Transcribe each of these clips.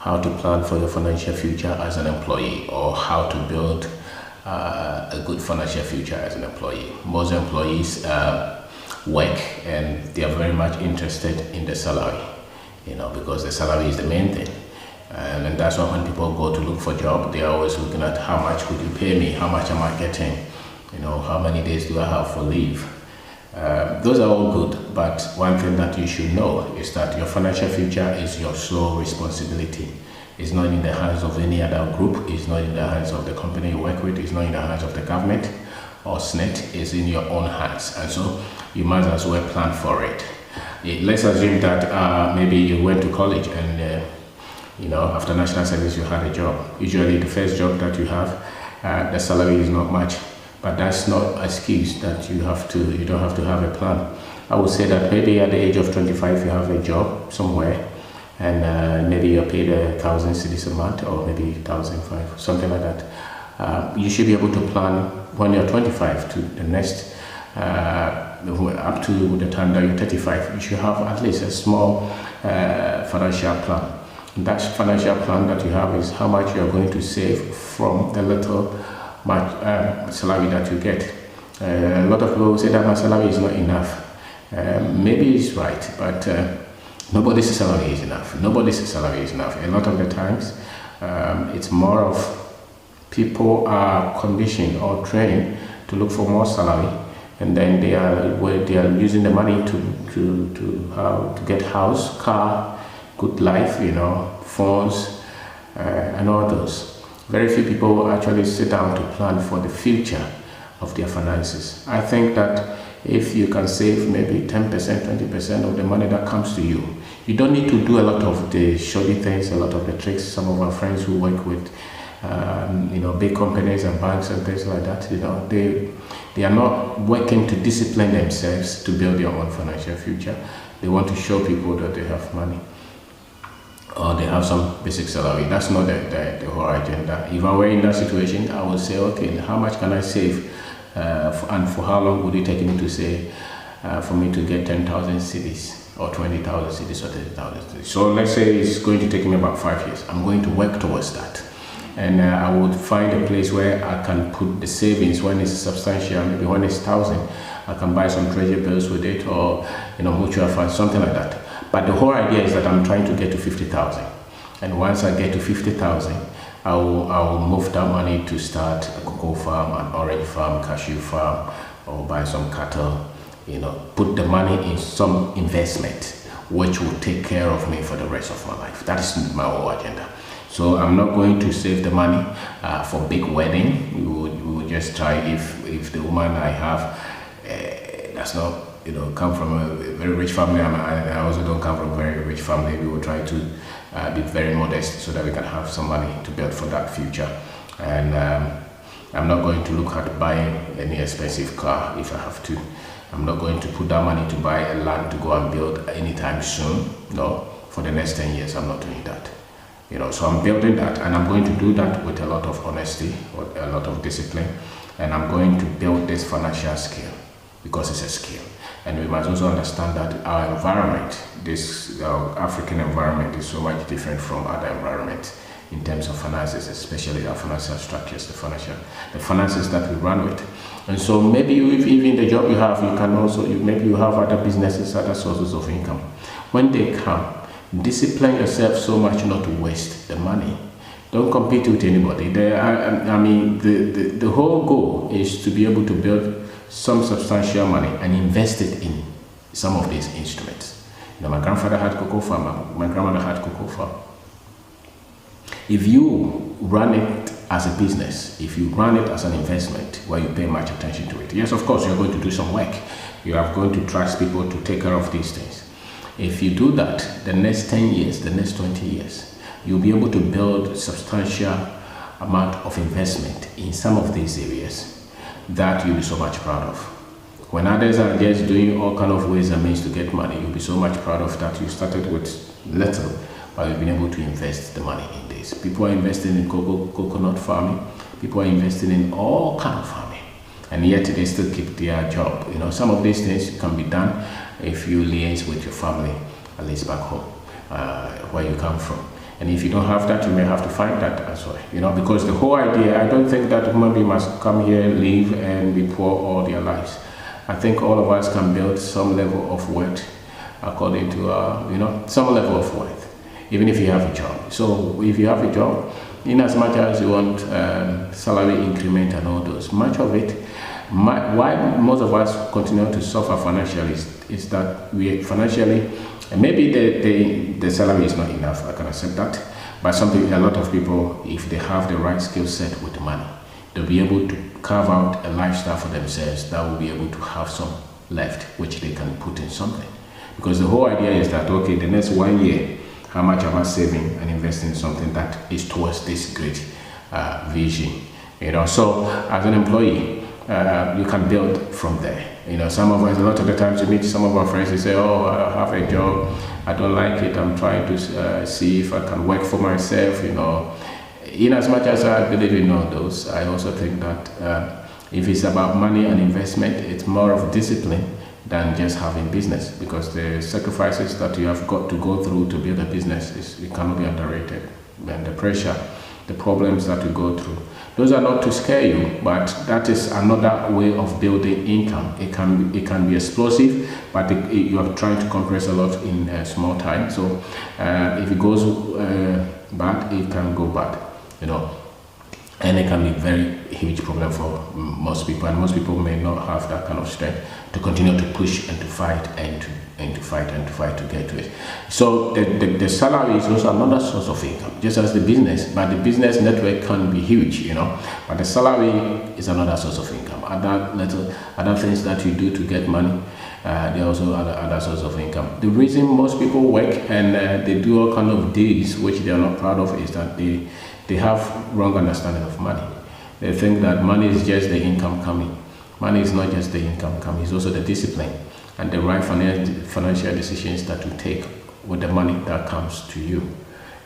how to plan for your financial future as an employee, or how to build a good financial future as an employee. Most employees work and they are very much interested in the salary, because the salary is the main thing. And that's why when people go to look for a job, they are always looking at how much could you pay me, how much am I getting, how many days do I have for leave. Those are all good, but one thing that you should know is that your financial future is your sole responsibility. It's not in the hands of any other group, it's not in the hands of the company you work with, it's not in the hands of the government or SNET, it's in your own hands. And so you might as well plan for it. Let's assume that maybe you went to college and after national service you had a job. Usually the first job that you have, the salary is not much. But that's not an excuse that you don't have to have a plan. I would say that maybe at the age of 25 you have a job somewhere and maybe you're paid 1,000 cedis a month, or maybe 1,500, something like that. You should be able to plan when you're 25 to the next, up to the time that you're 35. You should have at least a small financial plan. That financial plan that you have is how much you're going to save from the little salary that you get. A lot of people say that my salary is not enough. Maybe it's right, but nobody's salary is enough. Nobody's salary is enough. A lot of the times, it's more of people are conditioned or trained to look for more salary, and then they are using the money to get house, car, good life, phones, and all those. Very few people actually sit down to plan for the future of their finances. I think that if you can save maybe 10%, 20% of the money that comes to you, you don't need to do a lot of the shoddy things, a lot of the tricks. Some of our friends who work with big companies and banks and things like that, they are not working to discipline themselves to build their own financial future. They want to show people that they have money, or they have some basic salary. That's not the whole agenda. If I were in that situation, I would say, okay, how much can I save, and for how long would it take me to say, for me to get 10,000 cedis, or 20,000 cedis, or 30,000 cedis. So let's say it's going to take me about 5 years. I'm going to work towards that. And I would find a place where I can put the savings when it's substantial, maybe when it's 1,000, I can buy some treasury bills with it, or mutual funds, something like that. But the whole idea is that I'm trying to get to 50,000, and once I get to 50,000, I will move that money to start a cocoa farm, an orange farm, cashew farm, or buy some cattle. Put the money in some investment which will take care of me for the rest of my life. That is my whole agenda. So I'm not going to save the money for big wedding. We would just try if the woman I have does not come from a very rich family, and I also don't come from a very rich family. We will try to be very modest so that we can have some money to build for that future. And I'm not going to look at buying any expensive car if I have to. I'm not going to put that money to buy a land to go and build anytime soon. No, for the next 10 years, I'm not doing that. So I'm building that, and I'm going to do that with a lot of honesty, with a lot of discipline, and I'm going to build this financial skill because it's a skill. And we must also understand that our environment, this African environment, is so much different from other environments in terms of finances, especially our financial structures, the finances that we run with. And so maybe even the job you have, you can also, maybe you have other businesses, other sources of income. When they come, discipline yourself so much not to waste the money. Don't compete with anybody. The whole goal is to be able to build some substantial money and invest it in some of these instruments. My grandfather had cocoa farm, my grandmother had cocoa farm. If you run it as a business, if you run it as an investment where you pay much attention to it, yes, of course, you're going to do some work. You are going to trust people to take care of these things. If you do that, the next 10 years, the next 20 years, you'll be able to build substantial amount of investment in some of these areas that you'll be so much proud of. When others are just doing all kind of ways and means to get money, you'll be so much proud of that. You started with little, but you've been able to invest the money in this. People are investing in coconut farming. People are investing in all kind of farming, and yet they still keep their job. Some of these things can be done if you liaise with your family, at least back home, where you come from. And if you don't have that, you may have to find that as well, because the whole idea, I don't think that human being must come here, live and be poor all their lives. I think all of us can build some level of wealth according to, some level of wealth, even if you have a job. So if you have a job, in as much as you want salary increment and all those, much of it, why most of us continue to suffer financially is that we financially, and maybe the salary is not enough, I can accept that, but a lot of people, if they have the right skill set with money, they'll be able to carve out a lifestyle for themselves that will be able to have some left, which they can put in something. Because the whole idea is that, okay, the next 1 year, how much am I saving and investing in something that is towards this great vision? So as an employee, you can build from there. Some of us, a lot of the times you meet some of our friends, they say, oh, I have a job, I don't like it, I'm trying to see if I can work for myself, In as much as I believe in all those, I also think that if it's about money and investment, it's more of discipline than just having business, because the sacrifices that you have got to go through to build a business, it cannot be underrated. And the pressure, the problems that you go through, those are not to scare you, but that is another way of building income. It can be explosive, but you are trying to compress a lot in a small time. So if it goes bad, it can go bad, and it can be a very huge problem for most people, and most people may not have that kind of strength to continue to push and to fight and to fight to get to it. So the salary is also another source of income, just as the business, but the business network can be huge, but the salary is another source of income. Other things that you do to get money, there are also other sources of income. The reason most people work and they do all kind of deals which they are not proud of is that they have wrong understanding of money. They think that money is just the income coming. Money is not just the income coming, it's also the discipline and the right financial decisions that you take with the money that comes to you,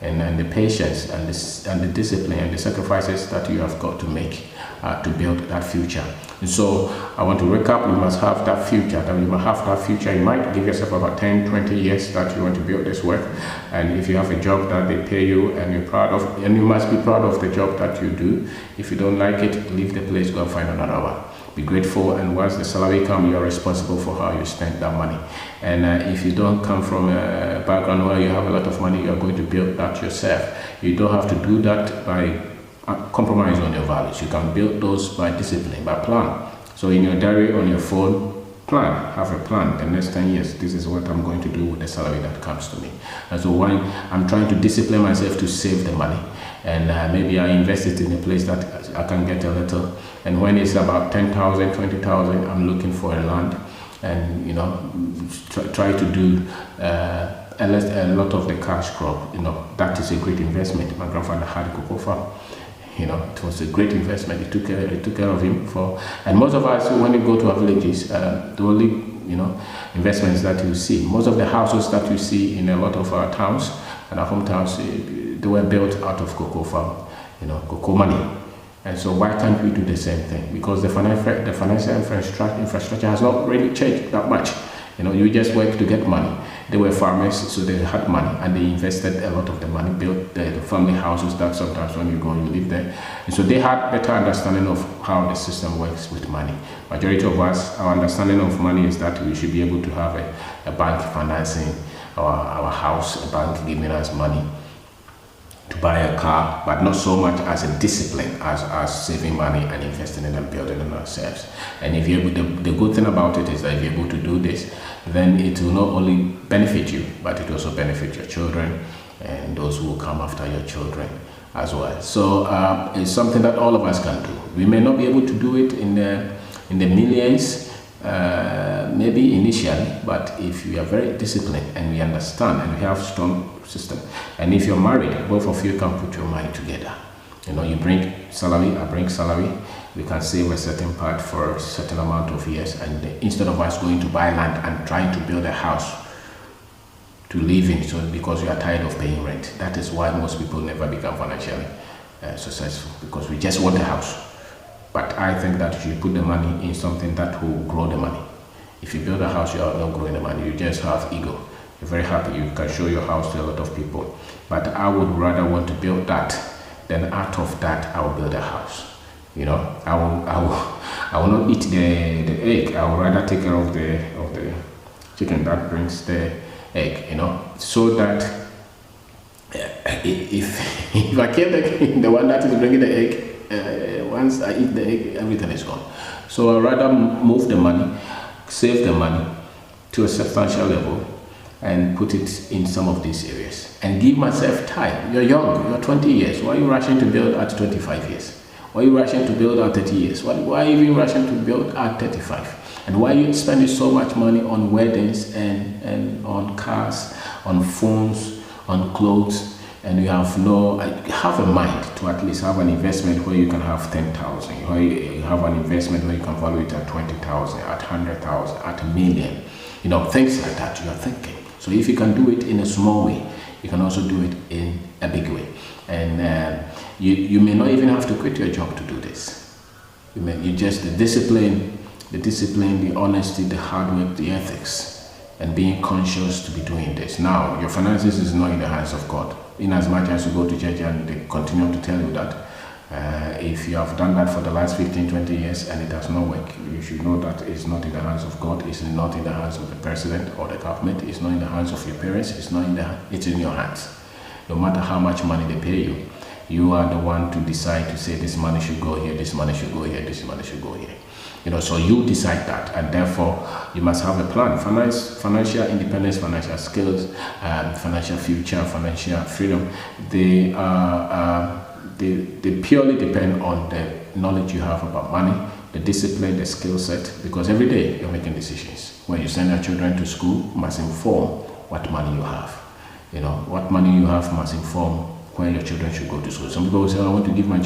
and the patience and the discipline and the sacrifices that you have got to make to build that future. And so I want to recap, you must have that future. You might give yourself about 10, 20 years that you want to build this work. And if you have a job that they pay you and you're proud of, and you must be proud of the job that you do. If you don't like it, leave the place, go and find another one. Be grateful, and once the salary comes, you are responsible for how you spend that money. And if you don't come from a background where you have a lot of money, you are going to build that yourself. You don't have to do that by compromise on your values. You can build those by discipline, by plan. So in your diary, on your phone, have a plan. The next 10 years, this is what I'm going to do with the salary that comes to me. And so when I'm trying to discipline myself to save the money, and maybe I invest it in a place that I can get a little, and when it's about 10,000, 20,000, I'm looking for a land, and try to do a lot of the cash crop. That is a great investment. My grandfather had a cocoa farm. It was a great investment. It took care of him and most of us, when you go to our villages, the only investments that you see, most of the houses that you see in a lot of our towns and our hometowns, they were built out of cocoa farm, cocoa money. And so why can't we do the same thing? Because the financial infrastructure has not really changed that much. You just work to get money. They were farmers, so they had money, and they invested a lot of the money, built the family houses that sometimes when you go, you live there. And so they had better understanding of how the system works with money. Majority of us, our understanding of money is that we should be able to have a bank financing our house, a bank giving us money to buy a car, but not so much as a discipline as saving money and investing in and building in ourselves. And if you're able, the good thing about it is that if you're able to do this, then it will not only benefit you, but it will also benefit your children and those who will come after your children as well. So it's something that all of us can do. We may not be able to do it in the millions, maybe initially, but if we are very disciplined and we understand and we have strong system, and if you're married, both of you can put your mind together. You bring salary, I bring salary, we can save a certain part for a certain amount of years, and instead of us going to buy land and trying to build a house to live in, so because we are tired of paying rent. That is why most people never become financially successful, because we just want a house. But I think that you should put the money in something that will grow the money. If you build a house, you are not growing the money, you just have ego. you're very happy, you can show your house to a lot of people. But I would rather want to build that than out of that I will build a house. I will not eat the egg. I would rather take care of the chicken that brings the egg, so that if I kill the one that is bringing the egg, once I eat the egg, everything is gone. So I'd rather move the money, save the money to a substantial level, and put it in some of these areas and give myself time. You're young, you're 20 years. Why are you rushing to build at 25 years? Why are you rushing to build at 30 years? Why are you even rushing to build at 35? And why are you spending so much money on weddings and on cars, on phones, on clothes, and you have a mind to at least have an investment where you can have 10,000, where you have an investment where you can value it at 20,000, at 100,000, at a million, things like that you are thinking. So if you can do it in a small way, you can also do it in a big way. And you may not even have to quit your job to do this. You just the discipline, the honesty, the hard work, the ethics, and being conscious to be doing this. Now, your finances is not in the hands of God. In as much as you go to church and they continue to tell you that, if you have done that for the last 15, 20 years and it does not work, you should know that it's not in the hands of God, it's not in the hands of the president or the government, it's not in the hands of your parents, it's in your hands. No matter how much money they pay you, you are the one to decide to say this money should go here, this money should go here, this money should go here. So you decide that, and therefore you must have a plan. Financial independence, financial skills, financial future, financial freedom, they purely depend on the knowledge you have about money, the discipline, the skill set, because every day you're making decisions. When you send your children to school, must inform what money you have. What money you have must inform when your children should go to school. Some people will say, I want to give my